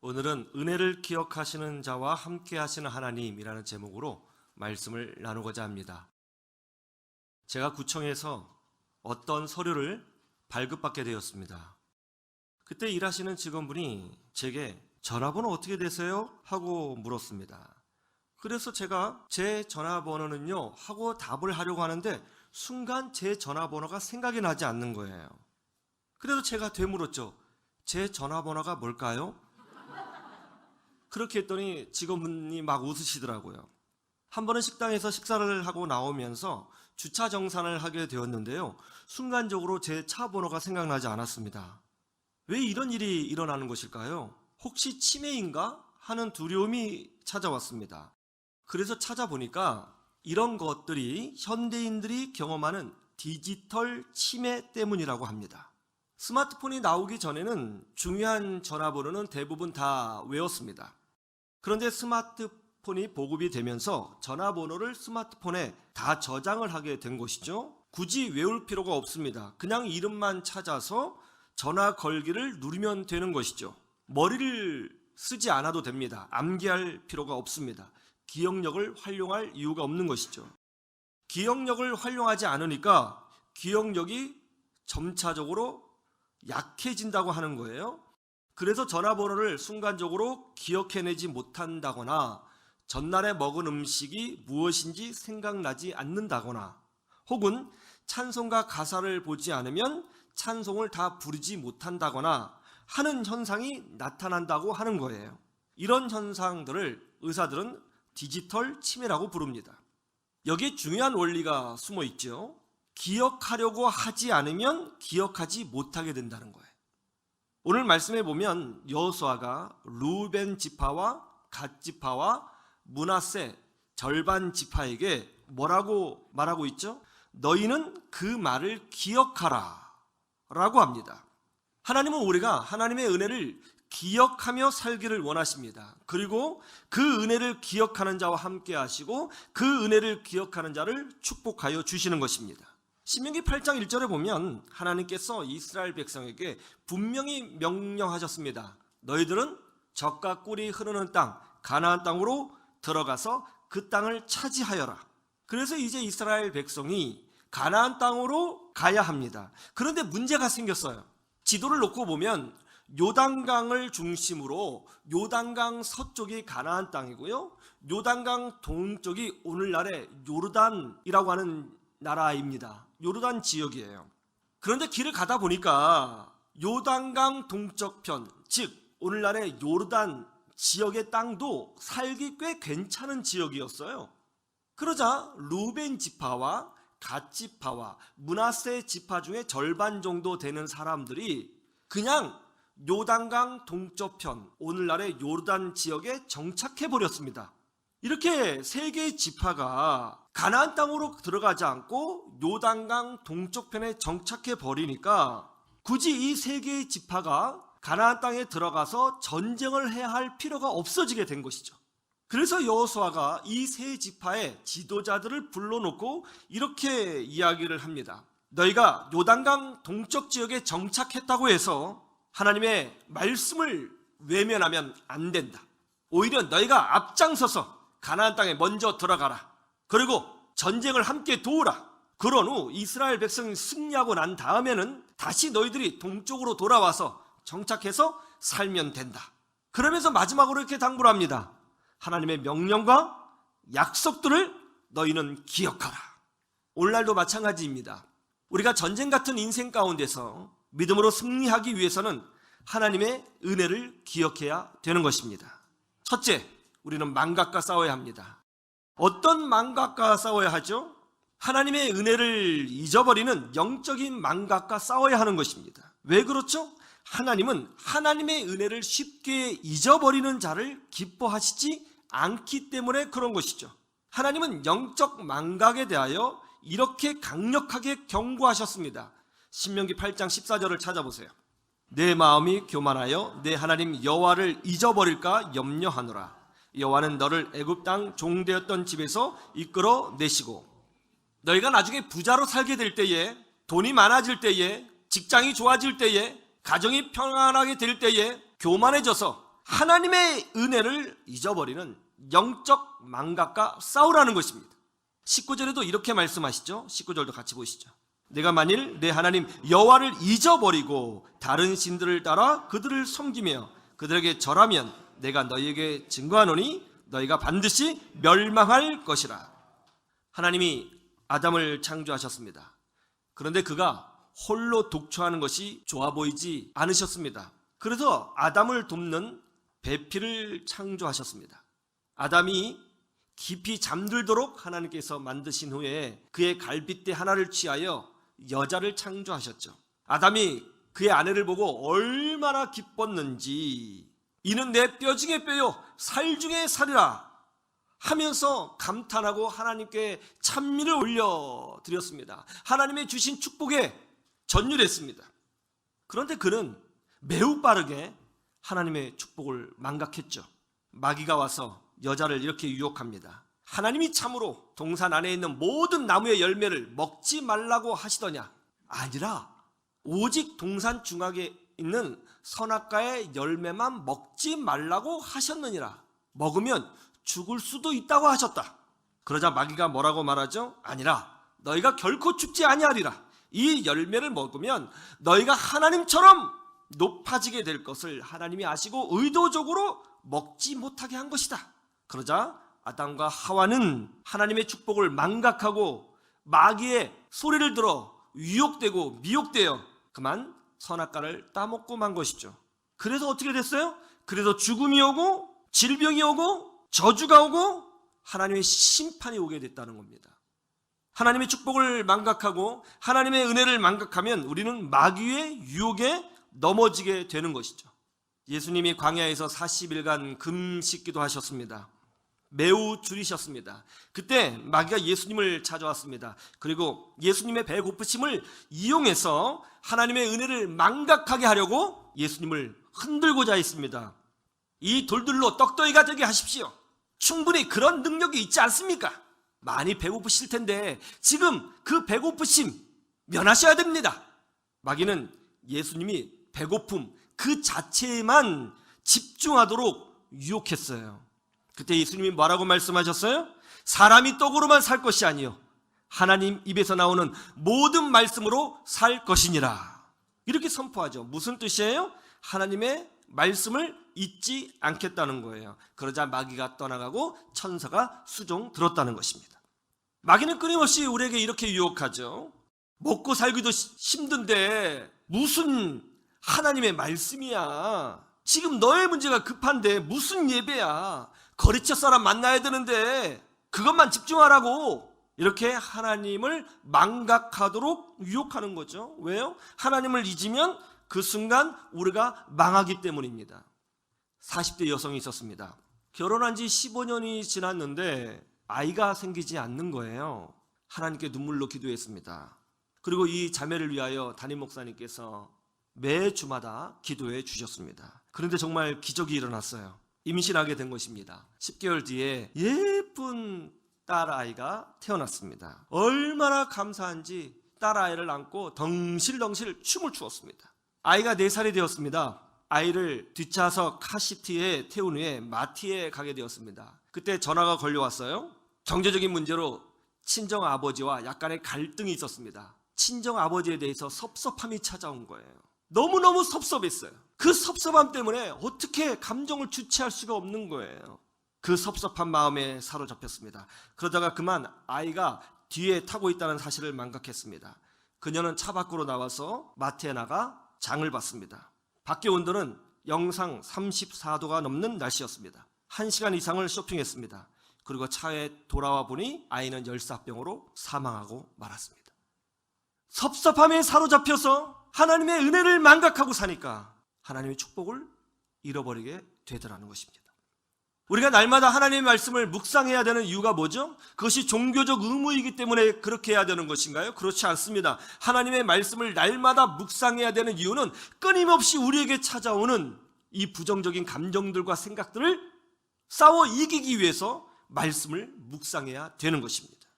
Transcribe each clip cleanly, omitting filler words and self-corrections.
오늘은 은혜를 기억하시는 자와 함께 하시는 하나님이라는 제목으로 말씀을 나누고자 합니다. 제가 구청에서 어떤 서류를 발급받게 되었습니다. 그때 일하시는 직원분이 제게 전화번호 어떻게 되세요? 하고 물었습니다. 그래서 제가 제 전화번호는요 하고 답을 하려고 하는데 순간 제 전화번호가 생각이 나지 않는 거예요. 그래서 제가 되물었죠. 제 전화번호가 뭘까요? 그렇게 했더니 직원분이 막 웃으시더라고요. 한 번은 식당에서 식사를 하고 나오면서 주차 정산을 하게 되었는데요. 순간적으로 제 차 번호가 생각나지 않았습니다. 왜 이런 일이 일어나는 것일까요? 혹시 치매인가 하는 두려움이 찾아왔습니다. 그래서 찾아보니까 이런 것들이 현대인들이 경험하는 디지털 치매 때문이라고 합니다. 스마트폰이 나오기 전에는 중요한 전화번호는 대부분 다 외웠습니다. 그런데 스마트폰이 보급이 되면서 전화번호를 스마트폰에 다 저장을 하게 된 것이죠. 굳이 외울 필요가 없습니다. 그냥 이름만 찾아서 전화 걸기를 누르면 되는 것이죠. 머리를 쓰지 않아도 됩니다. 암기할 필요가 없습니다. 기억력을 활용할 이유가 없는 것이죠. 기억력을 활용하지 않으니까 기억력이 점차적으로 약해진다고 하는 거예요. 그래서 전화번호를 순간적으로 기억해내지 못한다거나 전날에 먹은 음식이 무엇인지 생각나지 않는다거나 혹은 찬송가 가사를 보지 않으면 찬송을 다 부르지 못한다거나 하는 현상이 나타난다고 하는 거예요. 이런 현상들을 의사들은 디지털 치매라고 부릅니다. 여기에 중요한 원리가 숨어 있죠. 기억하려고 하지 않으면 기억하지 못하게 된다는 거예요. 오늘 말씀해 보면 여호수아가 루벤 지파와 갓 지파와 므낫세 절반 지파에게 뭐라고 말하고 있죠? 너희는 그 말을 기억하라 라고 합니다. 하나님은 우리가 하나님의 은혜를 기억하며 살기를 원하십니다. 그리고 그 은혜를 기억하는 자와 함께 하시고 그 은혜를 기억하는 자를 축복하여 주시는 것입니다. 신명기 8장 1절에 보면 하나님께서 이스라엘 백성에게 분명히 명령하셨습니다. 너희들은 젖과 꿀이 흐르는 땅 가나안 땅으로 들어가서 그 땅을 차지하여라. 그래서 이제 이스라엘 백성이 가나안 땅으로 가야 합니다. 그런데 문제가 생겼어요. 지도를 놓고 보면 요단강을 중심으로 요단강 서쪽이 가나안 땅이고요. 요단강 동쪽이 오늘날의 요르단이라고 하는 나라입니다. 요르단 지역이에요. 그런데 길을 가다 보니까 요단강 동쪽편, 즉 오늘날의 요르단 지역의 땅도 살기 꽤 괜찮은 지역이었어요. 그러자 루벤 지파와 갓 지파와 므낫세 지파 중에 절반 정도 되는 사람들이 그냥 요단강 동쪽편, 오늘날의 요르단 지역에 정착해 버렸습니다. 이렇게 세 개의 지파가 가나안 땅으로 들어가지 않고 요단강 동쪽편에 정착해 버리니까 굳이 이 세 개의 지파가 가나안 땅에 들어가서 전쟁을 해야 할 필요가 없어지게 된 것이죠. 그래서 여호수아가 이 세 지파의 지도자들을 불러놓고 이렇게 이야기를 합니다. 너희가 요단강 동쪽 지역에 정착했다고 해서 하나님의 말씀을 외면하면 안 된다. 오히려 너희가 앞장서서 가나안 땅에 먼저 들어가라. 그리고 전쟁을 함께 도우라. 그런 후 이스라엘 백성이 승리하고 난 다음에는 다시 너희들이 동쪽으로 돌아와서 정착해서 살면 된다. 그러면서 마지막으로 이렇게 당부를 합니다. 하나님의 명령과 약속들을 너희는 기억하라. 오늘날도 마찬가지입니다. 우리가 전쟁 같은 인생 가운데서 믿음으로 승리하기 위해서는 하나님의 은혜를 기억해야 되는 것입니다. 첫째, 우리는 망각과 싸워야 합니다. 어떤 망각과 싸워야 하죠? 하나님의 은혜를 잊어버리는 영적인 망각과 싸워야 하는 것입니다. 왜 그렇죠? 하나님은 하나님의 은혜를 쉽게 잊어버리는 자를 기뻐하시지 않기 때문에 그런 것이죠. 하나님은 영적 망각에 대하여 이렇게 강력하게 경고하셨습니다. 신명기 8장 14절을 찾아보세요. 내 마음이 교만하여 내 하나님 여호와를 잊어버릴까 염려하노라. 여호와는 너를 애굽 땅 종되었던 집에서 이끌어 내시고 너희가 나중에 부자로 살게 될 때에, 돈이 많아질 때에, 직장이 좋아질 때에, 가정이 평안하게 될 때에 교만해져서 하나님의 은혜를 잊어버리는 영적 망각과 싸우라는 것입니다. 19절에도 이렇게 말씀하시죠. 19절도 같이 보시죠. 내가 만일 내 하나님 여호와를 잊어버리고 다른 신들을 따라 그들을 섬기며 그들에게 절하면 내가 너희에게 증거하노니 너희가 반드시 멸망할 것이라. 하나님이 아담을 창조하셨습니다. 그런데 그가 홀로 독초하는 것이 좋아 보이지 않으셨습니다. 그래서 아담을 돕는 배필을 창조하셨습니다. 아담이 깊이 잠들도록 하나님께서 만드신 후에 그의 갈빗대 하나를 취하여 여자를 창조하셨죠. 아담이 그의 아내를 보고 얼마나 기뻤는지 이는 내 뼈 중에 뼈요 살 중에 살이라 하면서 감탄하고 하나님께 찬미를 올려드렸습니다. 하나님의 주신 축복에 전율했습니다. 그런데 그는 매우 빠르게 하나님의 축복을 망각했죠. 마귀가 와서 여자를 이렇게 유혹합니다. 하나님이 참으로 동산 안에 있는 모든 나무의 열매를 먹지 말라고 하시더냐? 아니라 오직 동산 중앙에 있는 선악과의 열매만 먹지 말라고 하셨느니라. 먹으면 죽을 수도 있다고 하셨다. 그러자 마귀가 뭐라고 말하죠? 아니라 너희가 결코 죽지 아니하리라. 이 열매를 먹으면 너희가 하나님처럼 높아지게 될 것을 하나님이 아시고 의도적으로 먹지 못하게 한 것이다. 그러자 아담과 하와는 하나님의 축복을 망각하고 마귀의 소리를 들어 유혹되고 미혹되어 그만 선악과를 따먹고 만 것이죠. 그래서 어떻게 됐어요? 그래서 죽음이 오고 질병이 오고 저주가 오고 하나님의 심판이 오게 됐다는 겁니다. 하나님의 축복을 망각하고 하나님의 은혜를 망각하면 우리는 마귀의 유혹에 넘어지게 되는 것이죠. 예수님이 광야에서 40일간 금식기도 하셨습니다. 매우 줄이셨습니다. 그때 마귀가 예수님을 찾아왔습니다. 그리고 예수님의 배고프심을 이용해서 하나님의 은혜를 망각하게 하려고 예수님을 흔들고자 했습니다. 이 돌들로 떡더기가 되게 하십시오. 충분히 그런 능력이 있지 않습니까? 많이 배고프실 텐데 지금 그 배고프심 면하셔야 됩니다. 마귀는 예수님이 배고픔 그 자체에만 집중하도록 유혹했어요. 그때 예수님이 뭐라고 말씀하셨어요? 사람이 떡으로만 살 것이 아니요 하나님 입에서 나오는 모든 말씀으로 살 것이니라. 이렇게 선포하죠. 무슨 뜻이에요? 하나님의 말씀을 잊지 않겠다는 거예요. 그러자 마귀가 떠나가고 천사가 수종 들었다는 것입니다. 마귀는 끊임없이 우리에게 이렇게 유혹하죠. 먹고 살기도 힘든데 무슨 하나님의 말씀이야. 지금 너의 문제가 급한데 무슨 예배야. 거리처 사람 만나야 되는데 그것만 집중하라고. 이렇게 하나님을 망각하도록 유혹하는 거죠. 왜요? 하나님을 잊으면 그 순간 우리가 망하기 때문입니다. 40대 여성이 있었습니다. 결혼한 지 15년이 지났는데 아이가 생기지 않는 거예요. 하나님께 눈물로 기도했습니다. 그리고 이 자매를 위하여 담임 목사님께서 매주마다 기도해 주셨습니다. 그런데 정말 기적이 일어났어요. 임신하게 된 것입니다. 10개월 뒤에 예쁜 딸아이가 태어났습니다. 얼마나 감사한지 딸아이를 안고 덩실덩실 춤을 추었습니다. 아이가 4살이 되었습니다. 아이를 뒷좌석 카시트에 태운 후에 마트에 가게 되었습니다. 그때 전화가 걸려왔어요. 경제적인 문제로 친정아버지와 약간의 갈등이 있었습니다. 친정아버지에 대해서 섭섭함이 찾아온 거예요. 너무너무 섭섭했어요. 그 섭섭함 때문에 어떻게 감정을 주체할 수가 없는 거예요. 그 섭섭한 마음에 사로잡혔습니다. 그러다가 그만 아이가 뒤에 타고 있다는 사실을 망각했습니다. 그녀는 차 밖으로 나와서 마트에 나가 장을 봤습니다. 밖의 온도는 영상 34도가 넘는 날씨였습니다. 1시간 이상을 쇼핑했습니다. 그리고 차에 돌아와 보니 아이는 열사병으로 사망하고 말았습니다. 섭섭함에 사로잡혀서 하나님의 은혜를 망각하고 사니까 하나님의 축복을 잃어버리게 되더라는 것입니다. 우리가 날마다 하나님의 말씀을 묵상해야 되는 이유가 뭐죠? 그것이 종교적 의무이기 때문에 그렇게 해야 되는 것인가요? 그렇지 않습니다. 하나님의 말씀을 날마다 묵상해야 되는 이유는 끊임없이 우리에게 찾아오는 이 부정적인 감정들과 생각들을 싸워 이기기 위해서 말씀을 묵상해야 되는 것입니다.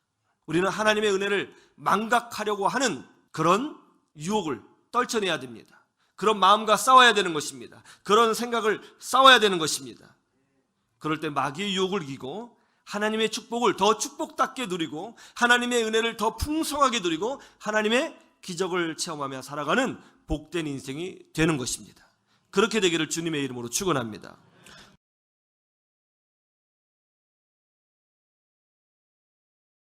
우리는 하나님의 은혜를 망각하려고 하는 그런 유혹을 떨쳐내야 됩니다. 그런 마음과 싸워야 되는 것입니다. 그런 생각을 싸워야 되는 것입니다. 그럴 때 마귀의 유혹을 이기고 하나님의 축복을 더 축복답게 누리고 하나님의 은혜를 더 풍성하게 누리고 하나님의 기적을 체험하며 살아가는 복된 인생이 되는 것입니다. 그렇게 되기를 주님의 이름으로 축원합니다.